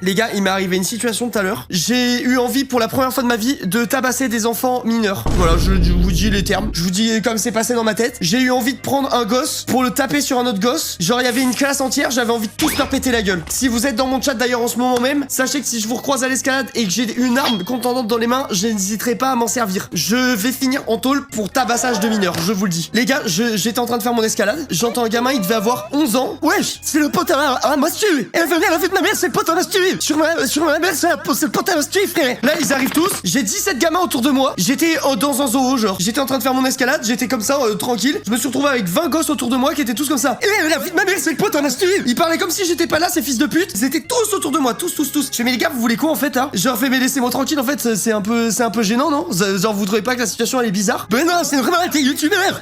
Les gars, il m'est arrivé une situation tout à l'heure. J'ai eu envie pour la première fois de ma vie de tabasser des enfants mineurs. Voilà, je vous dis les termes. Je vous dis comme c'est passé dans ma tête. J'ai eu envie de prendre un gosse pour le taper sur un autre gosse. Genre, il y avait une classe entière, j'avais envie de tous leur péter la gueule. Si vous êtes dans mon chat d'ailleurs en ce moment même, sachez que si je vous recroise à l'escalade et que j'ai une arme contendante dans les mains, je n'hésiterai pas à m'en servir. Je vais finir en tôle pour tabassage de mineurs, je vous le dis. Les gars, j'étais en train de faire mon escalade. J'entends un gamin, il devait avoir 11 ans. Wesh, c'est le pote à Mastu. Elle venait à la vie de ma mère, c'est le pote à Mastu. Sur ma mère, c'est le pote à Mastu, frère. Là, ils arrivent tous. J'ai 17 gamins autour de moi. J'étais dans un zoo, genre. J'étais en train de faire mon escalade. J'étais comme ça, tranquille. Je me suis retrouvé avec 20 gosses autour de moi qui étaient tous comme ça. La vie de ma mère, c'est le pote à Mastu. Ils parlaient comme si j'étais pas là, ces fils de pute. Ils étaient tous autour de moi, tous. Je fais, mais les gars, vous voulez quoi en fait, hein? Je leur fais, mais laissez-moi tranquille, en fait, c'est un peu gênant, non? Genre, vous trouvez pas que la situation elle est bizarre? Mais non, c'est vraiment un youtubeur.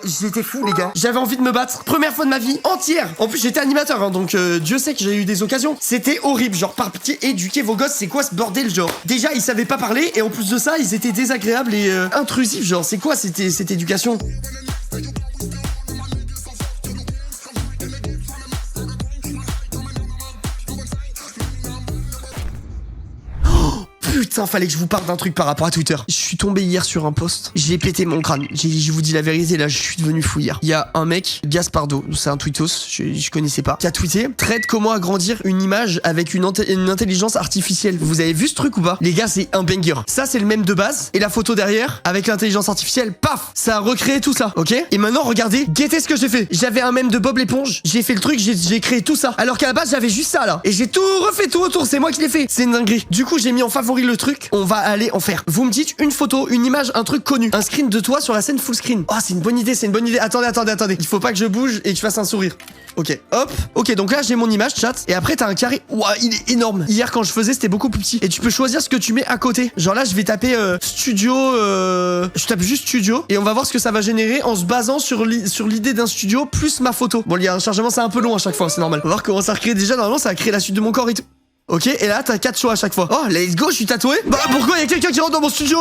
J'étais fou, les gars. J'avais envie de me battre. Première fois de ma vie entière. En plus, j'étais animateur, hein, donc Dieu sait que j'ai eu des occasions. C'était horrible. Genre, par pitié, éduquez vos gosses. C'est quoi ce bordel, genre? Déjà, ils savaient pas parler et en plus de ça, ils étaient désagréables et intrusifs. Genre, c'est quoi cette éducation? Putain, fallait que je vous parle d'un truc par rapport à Twitter. Je suis tombé hier sur un post. J'ai pété mon crâne. Je vous dis la vérité, là, je suis devenu fou hier. Il y a un mec, Gaspardo, c'est un tweetos, je connaissais pas, qui a tweeté: traite comment agrandir une image avec une intelligence artificielle. Vous avez vu ce truc ou pas? Les gars, c'est un banger. Ça, c'est le même de base. Et la photo derrière, avec l'intelligence artificielle, paf, ça a recréé tout ça, ok? Et maintenant, regardez, guettez ce que j'ai fait. J'avais un mème de Bob l'éponge. J'ai fait le truc, j'ai créé tout ça. Alors qu'à la base, j'avais juste ça, là. Et j'ai tout refait tout autour. C'est moi qui l'ai fait. C'est une dinguerie. Du coup, j'ai mis en favori le truc, on va aller en faire. Vous me dites une photo, une image, un truc connu. Un screen de toi sur la scène full screen. Oh, c'est une bonne idée, c'est une bonne idée. Attendez. Il faut pas que je bouge et que je fasse un sourire. Ok, hop. Ok, donc là, j'ai mon image, chat. Et après, t'as un carré. Ouah, il est énorme. Hier, quand je faisais, c'était beaucoup plus petit. Et tu peux choisir ce que tu mets à côté. Genre là, je vais taper studio. Je tape juste studio. Et on va voir ce que ça va générer en se basant sur l'idée d'un studio plus ma photo. Bon, il y a un chargement, c'est un peu long à chaque fois, c'est normal. On va voir comment ça recrée. Déjà, normalement, ça va créer la suite de mon corps et tout. Ok, et là, t'as 4 choix à chaque fois. Oh, let's go, je suis tatoué. Bah, pourquoi il y a quelqu'un qui rentre dans mon studio?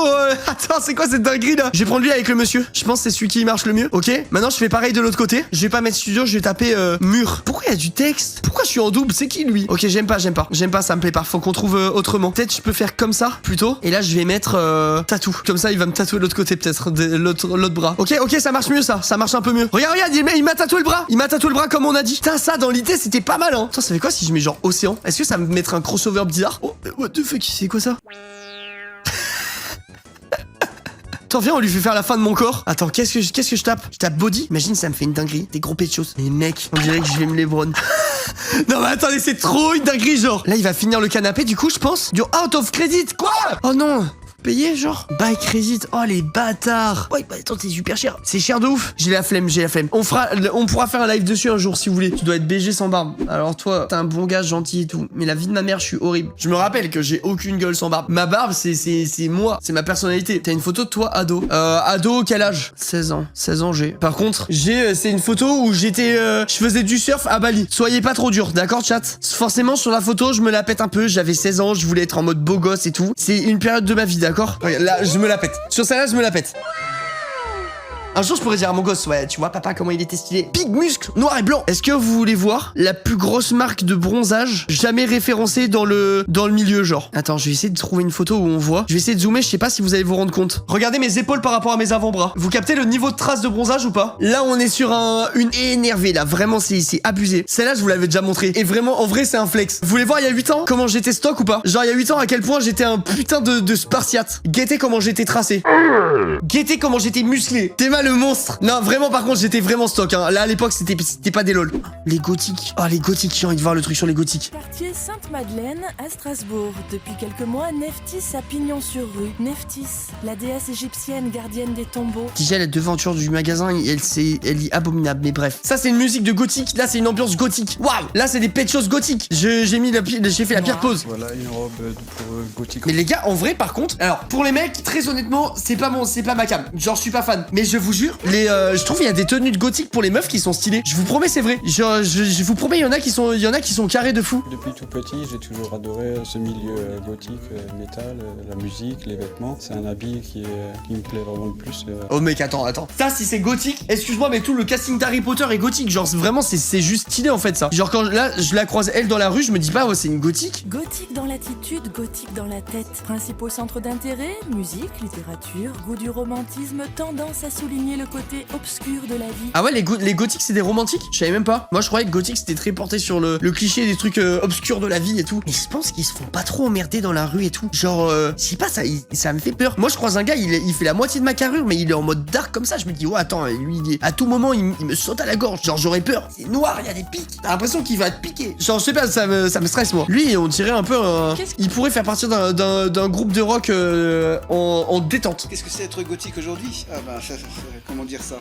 Attends, c'est quoi cette dinguerie, là? Je vais prendre lui avec le monsieur. Je pense que c'est celui qui marche le mieux. Ok, maintenant, je fais pareil de l'autre côté. Je vais pas mettre studio, je vais taper mur. Pourquoi il y a du texte? Pourquoi je suis en double? C'est qui, lui? Ok, j'aime pas, ça me plaît pas. Faut qu'on trouve autrement. Peut-être je peux faire comme ça, plutôt. Et là, je vais mettre tatou. Comme ça, il va me tatouer de l'autre côté, peut-être. L'autre bras. Ok, ça marche mieux, ça. Ça marche un peu mieux. Regarde, il m'a tatoué le bras. Il m'a tatoué le bras comme on a dit. Putain, ça, dans l'idée, c'était pas mal, hein. Attends, ça fait quoi si je mets genre océan? Est-ce que ça me mettra un crossover bizarre? Oh, what the fuck, c'est quoi ça? Attends, viens, on lui fait faire la fin de mon corps. Attends, qu'est-ce que je tape? Je tape body. Imagine, ça me fait une dinguerie. Des gros péchos. Mais mec, on dirait que je vais me Lebron. Non, mais attendez, c'est trop une dinguerie, genre. Là, il va finir le canapé, du coup, je pense. Du out of credit. Quoi? Oh non. Payer genre buy credit. Oh les bâtards. Ouais, bah attends, c'est super cher. C'est cher de ouf. J'ai la flemme. On pourra faire un live dessus un jour si vous voulez. Tu dois être BG sans barbe. Alors toi, t'es un bon gars gentil et tout. Mais la vie de ma mère, je suis horrible. Je me rappelle que j'ai aucune gueule sans barbe. Ma barbe, c'est moi. C'est ma personnalité. T'as une photo de toi ado. Ado, quel âge? 16 ans. 16 ans j'ai. Par contre, c'est une photo où j'étais je faisais du surf à Bali. Soyez pas trop dur, d'accord chat? Forcément sur la photo, je me la pète un peu. J'avais 16 ans, je voulais être en mode beau gosse et tout. C'est une période de ma vie, d'accord? Regarde, là, je me la pète. Sur celle-là, je me la pète. Un jour, je pourrais dire à mon gosse, ouais, tu vois, papa, comment il était stylé. Big muscle, noir et blanc. Est-ce que vous voulez voir la plus grosse marque de bronzage jamais référencée dans le milieu, genre? Attends, je vais essayer de trouver une photo où on voit. Je vais essayer de zoomer, je sais pas si vous allez vous rendre compte. Regardez mes épaules par rapport à mes avant-bras. Vous captez le niveau de trace de bronzage ou pas? Là, on est sur une énervée, là. Vraiment, c'est abusé. Celle-là, je vous l'avais déjà montré. Et vraiment, en vrai, c'est un flex. Vous voulez voir il y a 8 ans comment j'étais stock ou pas? Genre, il y a 8 ans, à quel point j'étais un putain de spartiate. Guettez comment j'étais tracé. Guettez comment j'étais musclé. T'es mal le monstre. Non, vraiment, par contre, j'étais vraiment stock, hein. Là, à l'époque, c'était pas des lol. Les gothiques. Oh, les gothiques, j'ai envie de voir le truc sur les gothiques. Quartier Sainte-Madeleine à Strasbourg. Depuis quelques mois, Nephthys a pignon sur rue. Nephthys, la déesse égyptienne gardienne des tombeaux. Déjà, la devanture du magasin, elle est abominable, mais bref. Ça, c'est une musique de gothique. Là, c'est une ambiance gothique. Waouh! Là, c'est des péchos gothiques. J'ai fait la pire pause. Voilà une robe pour gothique. Mais les gars, en vrai, par contre, alors, pour les mecs, très honnêtement, c'est pas ma cam. Genre, je suis pas fan. Mais je vous jure. Je trouve il y a des tenues de gothique pour les meufs qui sont stylées. Je vous promets, c'est vrai. Je vous promets, il y en a qui sont carrés de fou. Depuis tout petit, j'ai toujours adoré ce milieu gothique, métal, la musique, les vêtements. C'est un habit qui me plaît vraiment le plus. Oh mec, attends. Ça, si c'est gothique, excuse-moi, mais tout le casting d'Harry Potter est gothique. Genre, vraiment, c'est juste stylé en fait ça. Genre, quand là, je la croise elle dans la rue, je me dis pas, oh, c'est une gothique. Gothique dans l'attitude, gothique dans la tête. Principaux centres d'intérêt, musique, littérature, goût du romantisme, tendance à souligner le côté obscur de la vie. Ah ouais, les gothiques, c'est des romantiques? Je savais même pas. Moi, je croyais que gothique, c'était très porté sur le cliché des trucs obscurs de la vie et tout. Mais je pense qu'ils se font pas trop emmerder dans la rue et tout. Genre, je sais pas, ça me fait peur. Moi, je croise un gars, il fait la moitié de ma carrure, mais il est en mode dark comme ça. Je me dis, ouais, attends, lui, à tout moment, il me saute à la gorge. Genre, j'aurais peur. C'est noir, il y a des pics. T'as l'impression qu'il va te piquer. Genre, je sais pas, ça me stresse, moi. Lui, on dirait un peu il pourrait faire partie d'un groupe de rock en détente. Qu'est-ce que c'est être gothique aujourd'hui? Ah bah, comment dire ça?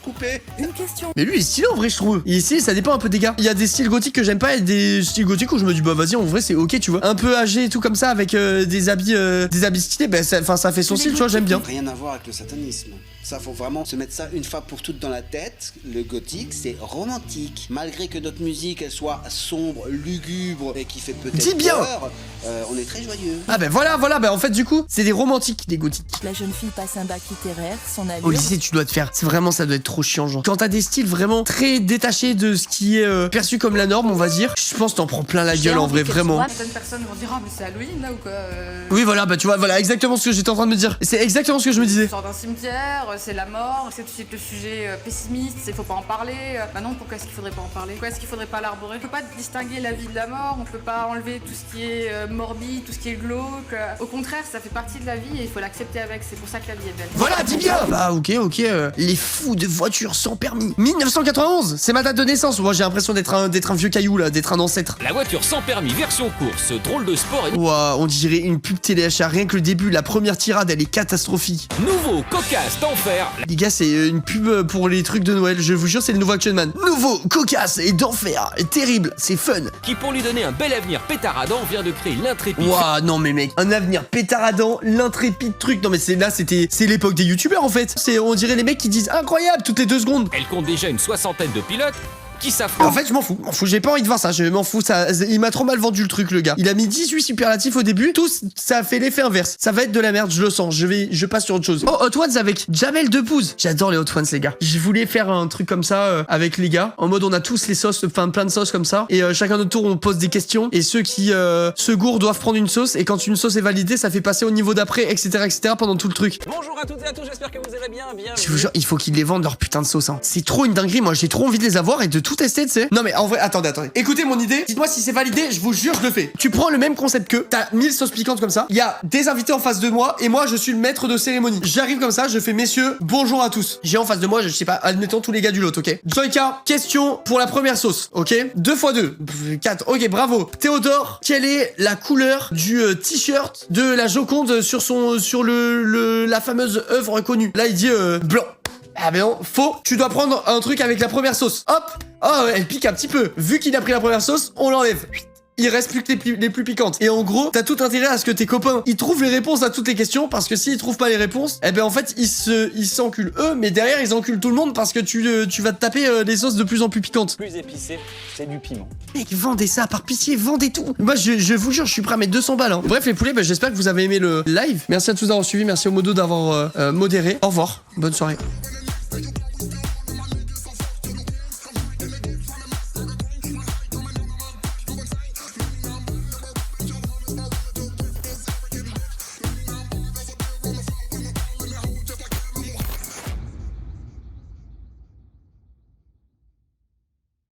Coupé. Une question. Mais lui, il est stylé en vrai, je trouve. Il est stylé, ça dépend un peu des gars. Il y a des styles gothiques que j'aime pas et des styles gothiques où je me dis, bah vas-y, en vrai, c'est ok, tu vois. Un peu âgé et tout comme ça, avec des habits stylés, bah ça fait son style, tu vois, j'aime bien. Rien à voir avec le satanisme. Ça, faut vraiment se mettre ça une fois pour toutes dans la tête. Le gothique, c'est romantique. Malgré que notre musique, elle soit sombre, lugubre et qui fait peut-être Dis bien. peur, on est très joyeux. Ah ben voilà, bah en fait, du coup, c'est des romantiques, des gothiques. La jeune fille passe un bac littéraire, son allure. Au lycée, tu dois te faire. C'est vraiment, ça doit être trop chiant, genre. Quand t'as des styles vraiment très détachés de ce qui est perçu comme la norme, on va dire, je pense que t'en prends plein la gueule en vrai, vraiment. Certaines personnes vont dire, ah, mais c'est Halloween là ou quoi Oui, voilà, bah tu vois, voilà exactement ce que j'étais en train de me dire. C'est exactement ce que je me disais. On sort d'un cimetière, c'est la mort, c'est tout de suite le sujet pessimiste, il faut pas en parler. Bah non, pourquoi est-ce qu'il faudrait pas en parler? Pourquoi est-ce qu'il faudrait pas l'arborer? On peut pas distinguer la vie de la mort, on peut pas enlever tout ce qui est morbide, tout ce qui est glauque. Au contraire, ça fait partie de la vie et il faut l'accepter avec, c'est pour ça que la vie est belle. Voilà, dis bien. Bah ok, les fous de voitures sans permis. 1991, c'est ma date de naissance. Moi j'ai l'impression d'être un vieux caillou là, d'être un ancêtre. La voiture sans permis version course, drôle de sport et Ouah, on dirait une pub téléachat. Rien que le début, la première tirade, elle est catastrophique. nouveau cocasse d'enfer. Les gars, c'est une pub pour les trucs de Noël. Je vous jure, c'est le nouveau Action Man. Nouveau, cocasse et d'enfer. Terrible, c'est fun. Qui pour lui donner un bel avenir pétaradant vient de créer l'intrépide. Ouah, non mais mec, un avenir pétaradant, l'intrépide truc. Non mais c'est l'époque des youtubeurs en fait. On dirait les mecs qui disent incroyable toutes les 2 secondes. Elle compte déjà une soixantaine de pilotes qui s'affrontent. En fait, je m'en fous, j'ai pas envie de voir ça, je m'en fous, il m'a trop mal vendu le truc, le gars. Il a mis 18 superlatifs au début, tous, ça a fait l'effet inverse. Ça va être de la merde, je le sens, je passe sur autre chose. Oh, Hot Ones avec Jamel Debbouze. J'adore les Hot Ones, les gars. Je voulais faire un truc comme ça avec les gars, en mode on a tous les sauces, enfin plein de sauces comme ça, et chacun notre tour on pose des questions, et ceux qui se gourent doivent prendre une sauce, et quand une sauce est validée, ça fait passer au niveau d'après, etc., pendant tout le truc. Bonjour à toutes et à tous, j'espère que vous allez bien. Je vous jure, il faut qu'ils les vendent leur putain de sauce, hein. C'est trop une dinguerie, moi j'ai trop envie de les avoir et de tout tester, tu sais. Non mais en vrai, attendez. Écoutez mon idée, dites-moi si c'est validé, je vous jure, je le fais. Tu prends le même concept que, t'as 1000 sauces piquantes comme ça, il y a des invités en face de moi, et moi je suis le maître de cérémonie. J'arrive comme ça, je fais messieurs, bonjour à tous. J'ai en face de moi, je sais pas, admettons tous les gars du lot, ok. Joyka, question pour la première sauce, ok. 2 x 2, 4, ok, bravo. Théodore, quelle est la couleur du t-shirt de la Joconde sur la fameuse œuvre connue? Là il dit blanc. Ah ben non, faux. Tu dois prendre un truc avec la première sauce. Hop. Oh, elle pique un petit peu. Vu qu'il a pris la première sauce, on l'enlève. Il reste plus que les plus piquantes. Et en gros, t'as tout intérêt à ce que tes copains, ils trouvent les réponses à toutes les questions, parce que s'ils trouvent pas les réponses, eh ben en fait, ils s'enculent eux, mais derrière, ils enculent tout le monde parce que tu vas te taper des sauces de plus en plus piquantes. Plus épicé, c'est du piment. Mec, vendez ça, par pitié, vendez tout. Moi, je vous jure, je suis prêt à mettre 200 balles. Hein. Bref, les poulets, bah, j'espère que vous avez aimé le live. Merci à tous d'avoir suivi, merci au Modo d'avoir modéré. Au revoir, bonne soirée.